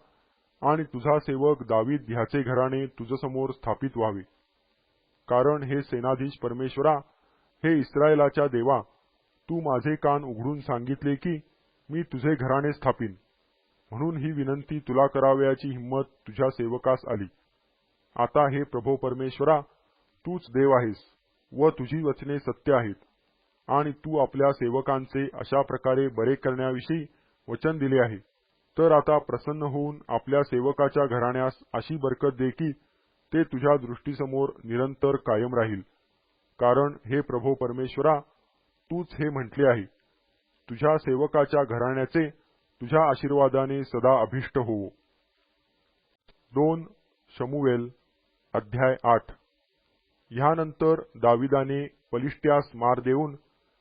आणि तुझा सेवक दावीद ह्याचे घराणे तुझसमोर स्थापित व्हावे. कारण हे सेनाधीश परमेश्वरा, हे इस्रायलाच्या देवा, तू माझे कान उघडून सांगितले की मी तुझे घराणे स्थापिन. म्हणून ही विनंती तुला करावयाची हिम्मत तुझ्या सेवकास आली. आता हे प्रभो परमेश्वरा, तूच देव आहेस व तुझी वचने सत्य आहेत आणि तू आपल्या सेवकांचे अशा प्रकारे बरे करण्याविषयी वचन दिले आहे. तर आता प्रसन्न होऊन आपल्या सेवकाच्या घराण्यास अशी बरकत दे की ते तुझ्या दृष्टीसमोर निरंतर कायम राहील. कारण हे प्रभो परमेश्वरा, तूच हे म्हटले आहे, तुझ्या सेवकाच्या घराण्याचे तुझ्या आशीर्वादाने सदा अभिष्ट होवो. 2 शमूएल अध्याय 8. ह्यानंतर दाविदाने पलिष्ट्यास मार देऊन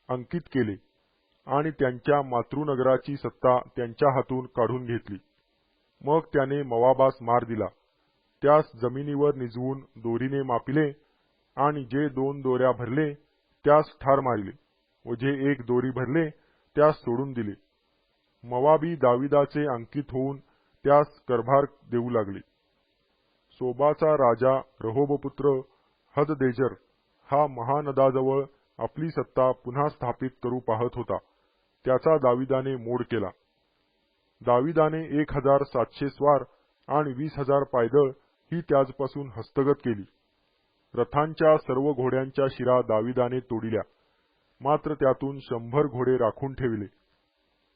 अंकित केले आणि त्यांच्या मातृनगराची सत्ता त्यांच्या हातून काढून घेतली. मग त्याने मोवाबास मार दिला. त्यास जमिनीवर निजवून दोरीने मापिले आणि जे 2 दोऱ्या भरले त्यास ठार मारिले व जे 1 दोरी भरले त्यास सोडून दिले. मोवाबी दाविदाचे अंकित होऊन त्यास करभार देऊ लागले. सोबाचा राजा रहोबपुत्र हददेजर हा महानदाजवळ आपली सत्ता पुन्हा स्थापित करू पाहत होता. त्याचा दाविदाने मोड केला. दाविदाने 1700 स्वार आणि 20,000 पायदळ ही त्याचपासून हस्तगत केली. रथांच्या सर्व घोड्यांच्या शिरा दाविदाने तोडिल्या, मात्र त्यातून 100 घोडे राखून ठेविले.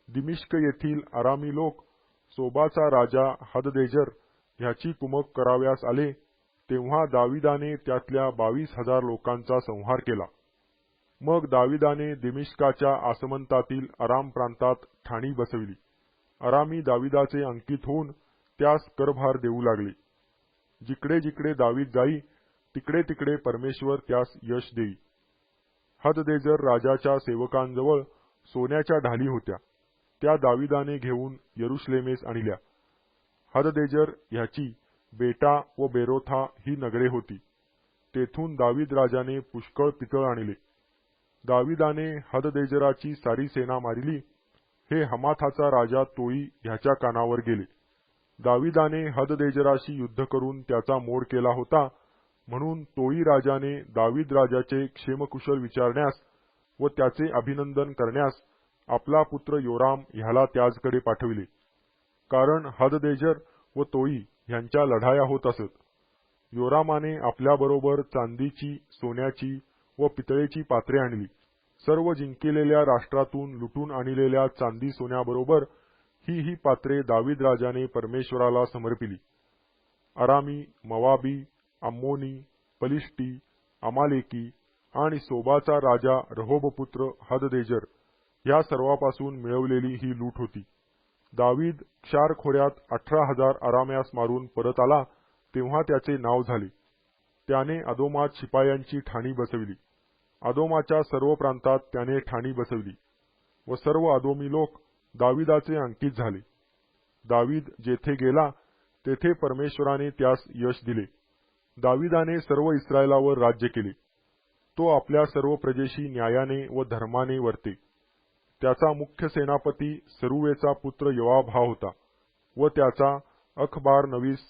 दिमिश्क येथील आरामी लोक सोबाचा राजा हददेजर ह्याची कुमक कराव्यास आले तेव्हा दाविदाने त्यातल्या 22,000 लोकांचा संहार केला. मग दाविदाने दिमिश्काच्या आसमंतातील आराम प्रांतात ठाणी बसविली. आरामी दाविदाचे अंकित होऊन त्यास करभार देऊ लागले. जिकडे जिकडे दावीद जाई तिकडे तिकडे परमेश्वर त्यास यश देई. हददेजर राजाच्या सेवकांजवळ सोन्याच्या ढाली होत्या, त्या दाविदाने घेऊन यरुशलेमेस आणल्या. हददेजर ह्याची बेटा व बेरोथा ही नगरे होती. तेथून दावीद राजाने पुष्कळ पितळ आणले. दाविदाने हददेजराची सारी सेना मारिली. हे हमाथाचा राजा तोई ह्याच्या कानावर गेले. दाविदाने हददेजराशी युद्ध करून त्याचा मोड केला होता, म्हणून तोई राजाने दावीद राजाचे क्षेमकुशल विचारण्यास व त्याचे अभिनंदन करण्यास आपला पुत्र योराम ह्याला त्याचकडे पाठविले. कारण हददेजर व तोई ह्यांच्या लढाया होत असत. योरामाने आपल्याबरोबर चांदीची, सोन्याची व पितळेची पात्रे आणली. सर्व जिंकलेल्या राष्ट्रातून लुटून आणलेल्या चांदी सोन्याबरोबर ही पात्रे दावीद राजाने परमेश्वराला समर्पिली. आरामी, मोवाबी, अम्मोनी, पलिष्टी, अमालेकी आणि सोबाचा राजा रहोबपुत्र हददेजर ह्या सर्वापासून मिळवलेली ही लूट होती. दावीद क्षार खोऱ्यात 18,000 आराम्यास मारून परत आला तेव्हा त्याचे नाव झाले. त्याने अदोमात शिपायांची ठाणी बसविली. अदोमाच्या सर्व प्रांतात त्याने ठाणी बसविली व सर्व अदोमी लोक दाविदाचे अंकित झाले. दावीद जेथे गेला तेथे परमेश्वराने त्यास यश दिले. दाविदाने सर्व इस्रायलावर राज्य केले. तो आपल्या सर्व प्रजेशी न्यायाने व धर्माने वर्ते. त्याचा मुख्य सेनापती सरुवेचा पुत्र योआब हा होता व त्याचा अखबार नवीस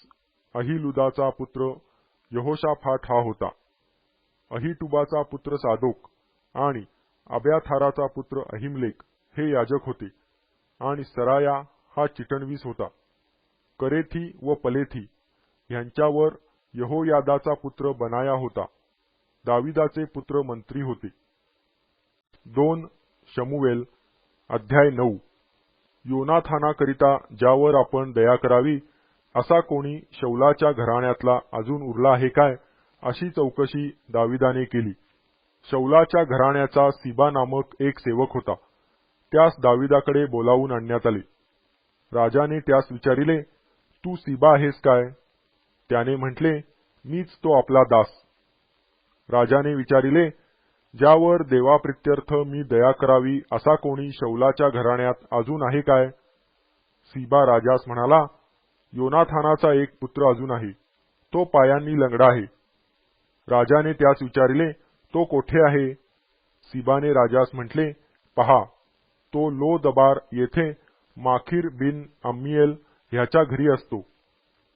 अहिलुदाचा पुत्र यहोशाफाट हा होता. अहिटुबाचा पुत्र सादोक आणि अब्याथाराचा पुत्र अहिमलेक हे याजक होते आणि सराया हा चिटणवीस होता. करेथी व पलेथी यांच्यावर यहोयादाचा पुत्र बनाया होता. दाविदाचे पुत्र मंत्री होते. 2 शमूएल अध्याय 9. योनाथानाकरिता ज्यावर आपण दया करावी असा कोणी शौलाच्या घराण्यातला अजून उरला आहे काय, अशी चौकशी दाविदाने केली. शौलाच्या घराण्याचा सिबा नामक एक सेवक होता. त्यास दाविदाकडे बोलावून आणण्यात आले. राजाने त्यास विचारिले, तू सिबा आहेस काय? त्याने म्हटले, मीच तो आपला दास. राजाने विचारिले, ज्यावर देवाप्रित्यर्थ मी दया करावी असा कोणी शौलाच्या घराण्यात अजून आहे काय? सिबा राजास म्हणाला, योनाथानाचा एक पुत्र अजून आहे, तो पायांनी लंगडा आहे. राजाने त्यास विचारिले, तो कोठे आहे? सिबाने राजास म्हटले, पहा, तो लो दबार येथे माखीर बिन अम्मिएल ह्याच्या घरी असतो.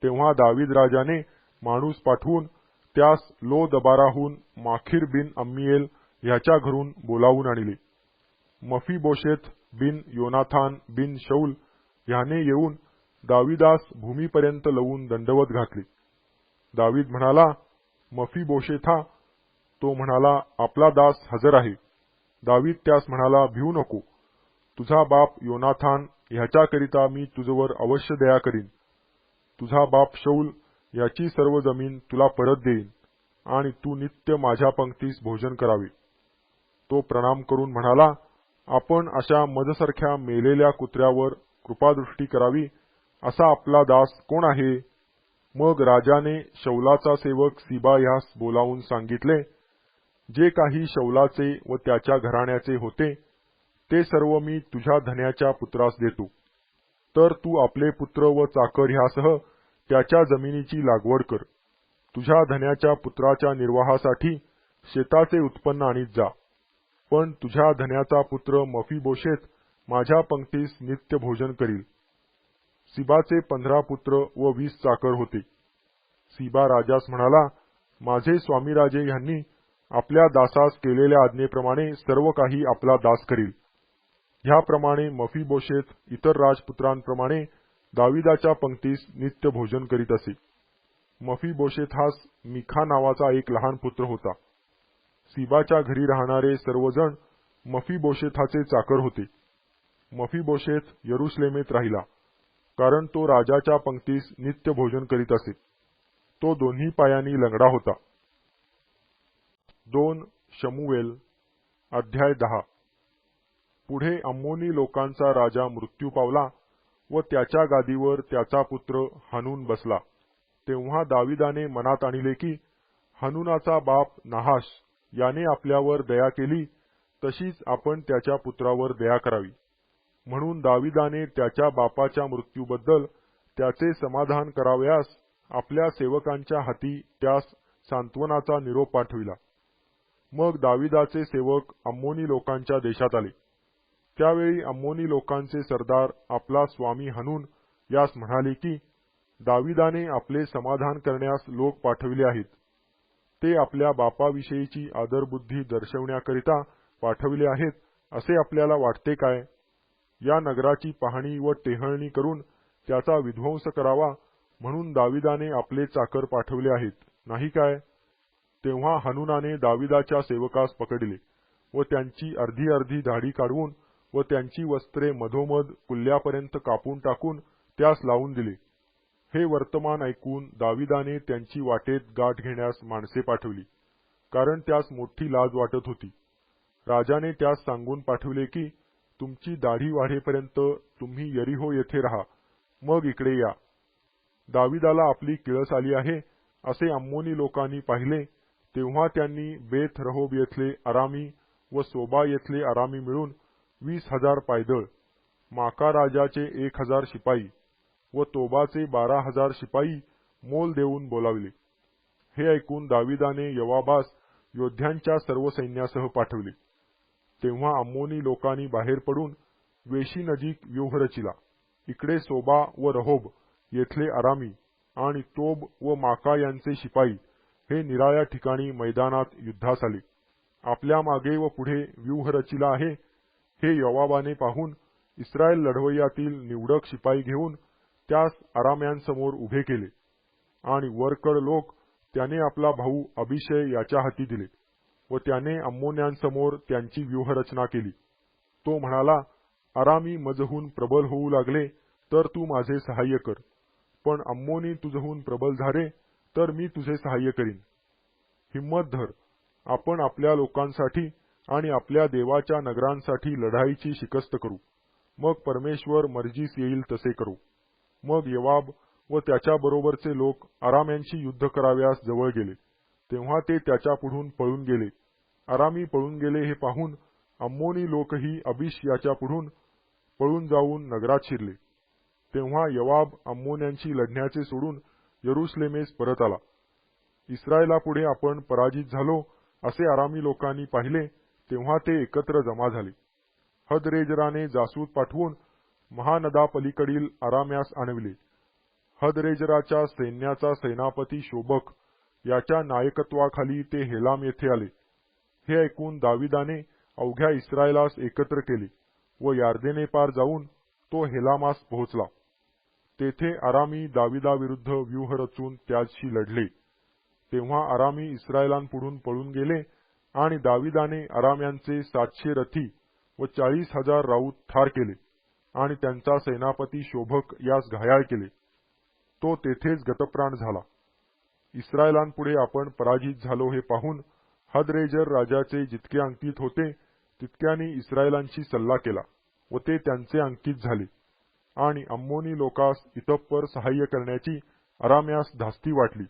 तेव्हा दावीद राजाने माणूस पाठवून त्यास लो दबाराहून माखीर बिन अम्मिएल ह्याच्या घरून बोलावून आणले. मफीबोशेत बिन योनाथान बिन शौल ह्याने येऊन दाविदास भूमीपर्यंत लवून दंडवत घातले. दावीद म्हणाला, मफीबोशेथा? तो म्हणाला, आपला दास हजर आहे. दावीद त्यास म्हणाला, भिवू नको. तुझा बाप योनाथान ह्याच्याकरिता मी तुझवर अवश्य दया करीन. तुझा बाप शौल याची सर्व जमीन तुला परत देईन आणि तू नित्य माझ्या पंक्तीस भोजन करावे. तो प्रणाम करून म्हणाला, आपण अशा मजसारख्या मेलेल्या कुत्र्यावर कृपादृष्टी करावी असा आपला दास कोण आहे? मग राजाने शौलाचा सेवक सिबा ह्यास बोलावून सांगितले, जे काही शौलाचे व त्याच्या घराण्याचे होते ते सर्व मी तुझ्या धन्याच्या पुत्रास देतो. तर तू आपले पुत्र व चाकर ह्यासह त्याच्या जमिनीची लागवड कर. तुझ्या धन्याच्या पुत्राच्या निर्वाहासाठी शेताचे उत्पन्न आणीत जा. पण तुझ्या धन्याचा पुत्र मफीबोशेत माझ्या पंक्तीस नित्य भोजन करील. सिबाचे 15 पुत्र व 20 चाकर होते. सिबा राजास म्हणाला, माझे स्वामी राजे ह्यांनी आपल्या दासास केलेल्या आज्ञेप्रमाणे सर्व काही आपला दास करील. ह्याप्रमाणे मफीबोशेत इतर राजपुत्रांप्रमाणे दाविदाच्या पंक्तीस नित्य भोजन करीत असे. मफीबोशेथास मिखा नावाचा एक लहान पुत्र होता. सिबाच्या घरी राहणारे सर्वजण मफीबोशेथाचे चाकर होते. मफीबोशेत यरुशलेमेत राहिला, कारण तो राजाच्या पंक्तीस नित्य भोजन करीत असे. तो दोन्ही पायांनी लंगडा होता. 2 शमूएल अध्याय 10. पुढे अम्मोनी लोकांचा राजा मृत्यू पावला व त्याच्या गादीवर त्याचा पुत्र हनून बसला. तेव्हा दाविदाने मनात आणले की हनूनाचा बाप नाहाश याने आपल्यावर दया केली तशीच आपण त्याच्या पुत्रावर दया करावी. म्हणून दाविदाने त्याच्या बापाच्या मृत्यूबद्दल त्याचे समाधान करावयास आपल्या सेवकांच्या हाती त्यास सांत्वनाचा निरोप पाठविला. मग दाविदाचे सेवक अम्मोनी लोकांच्या देशात आले. त्यावेळी अम्मोनी लोकांचे सरदार आपला स्वामी हनून यास म्हणाले की दाविदाने आपले समाधान करण्यास लोक पाठविले आहेत. ते आपल्या बापाविषयीची आदरबुद्धी दर्शवण्याकरिता पाठविले आहेत असे आपल्याला वाटते काय? या नगराची पाहणी व टेहळणी करून त्याचा विध्वंस करावा म्हणून दाविदाने आपले चाकर पाठविले आहेत, नाही काय? तेव्हा हनूनाने दाविदाच्या सेवकास पकडले व त्यांची अर्धी अर्धी दाढी काढवून व त्यांची वस्त्रे मधोमध कुल्ल्यापर्यंत कापून टाकून त्यास लावून दिले. हे वर्तमान ऐकून दाविदाने त्यांची वाटेत गाठ घेण्यास माणसे पाठवली, कारण त्यास मोठी लाज वाटत होती. राजाने त्यास सांगून पाठविले की तुमची दाढी वाढेपर्यंत तुम्ही यरीहो येथे राहा, मग इकडे या. दाविदाला आपली किळस आली आहे असे अम्मोनी लोकांनी पाहिले. तेव्हा त्यांनी बेथ रहोब येथले आरामी व सोबा येथले आरामी मिळून 20,000 पायदळ, माका राजाचे 1,000 शिपाई व तोबाचे 12,000 शिपाई मोल देऊन बोलावले. हे ऐकून दाविदाने योआबास योद्ध्यांच्या सर्व सैन्यासह पाठवले। तेव्हा अम्मोनी लोकांनी बाहेर पडून वेशी नजीक व्यूह रचिला। इकडे सोबा व रहोब येथले अरामी आणि तोब व माका यांचे शिपाई हे निराळ्या ठिकाणी मैदानात युद्धास आले। आपल्या मागे व पुढे व्यूह रचिला आहे हे योवाबाने पाहून इस्रायल लढवय्यातील निवडक शिपाई घेऊन त्यास अराम्यांसमोर उभे केले आणि वरकड लोक त्याने आपला भाऊ अभिषय याच्या हाती दिले व त्याने अम्मोन्यांसमोर त्यांची व्यूहरचना केली। तो म्हणाला, अरामी मजहून प्रबल होऊ लागले तर तू माझे सहाय्य कर, पण अम्मोनी तुझहून प्रबल झाले तर मी तुझे सहाय्य करीन। हिम्मत धर, आपण आपल्या लोकांसाठी आणि आपल्या देवाच्या नगरांसाठी लढाईची शिकस्त करू, मग परमेश्वर मर्जीस येईल तसे करू। मग योवाब व त्याच्याबरोबरचे लोक अराम्यांशी युद्ध कराव्यास जवळ गेले, तेव्हा ते त्याच्या पुढून पळून गेले। अरामी पळून गेले हे पाहून अम्मोनी लोकही अबिश याच्या पुढून पळून जाऊन नगरात शिरले। तेव्हा योवाब अम्मोन्यांशी लढण्याचे सोडून यरुशलेमेस परत आला। इस्रायलापुढे आपण पराजित झालो असे अरामी लोकांनी पाहिले, तेव्हा ते एकत्र जमा झाले। हदरेजराने जासूद पाठवून महानदापलीकडील अराम्यास आणविले। हदरेजराच्या सैन्याचा सेनापती शोबक याच्या नायकत्वाखाली ते हेलाम येथे आले। हे ऐकून दाविदाने अवघ्या इस्रायलास एकत्र केले व यार्देने पार जाऊन तो हेलामास पोहोचला। तेथे अरामी दाविदाविरुद्ध व्यूह रचून त्याशी लढले। तेव्हा अरामी इस्रायलांपुढून पळून गेले आणि दाविदाने अराम्यांचे 700 रथी व 40,000 राऊत ठार केले आणि त्यांचा सेनापती शोभक यास घायाळ केले। तो तेथेच गतप्राण झाला। इस्रायलांपुढे आपण पराजित झालो हे पाहून हदरेजर राजाचे जितके अंकित होते तितक्यानी इस्रायलांशी सल्ला केला व ते त्यांचे अंकित झाले आणि अम्मोनी लोकास इतप्पर सहाय्य करण्याची अराम्यास धास्ती वाटली।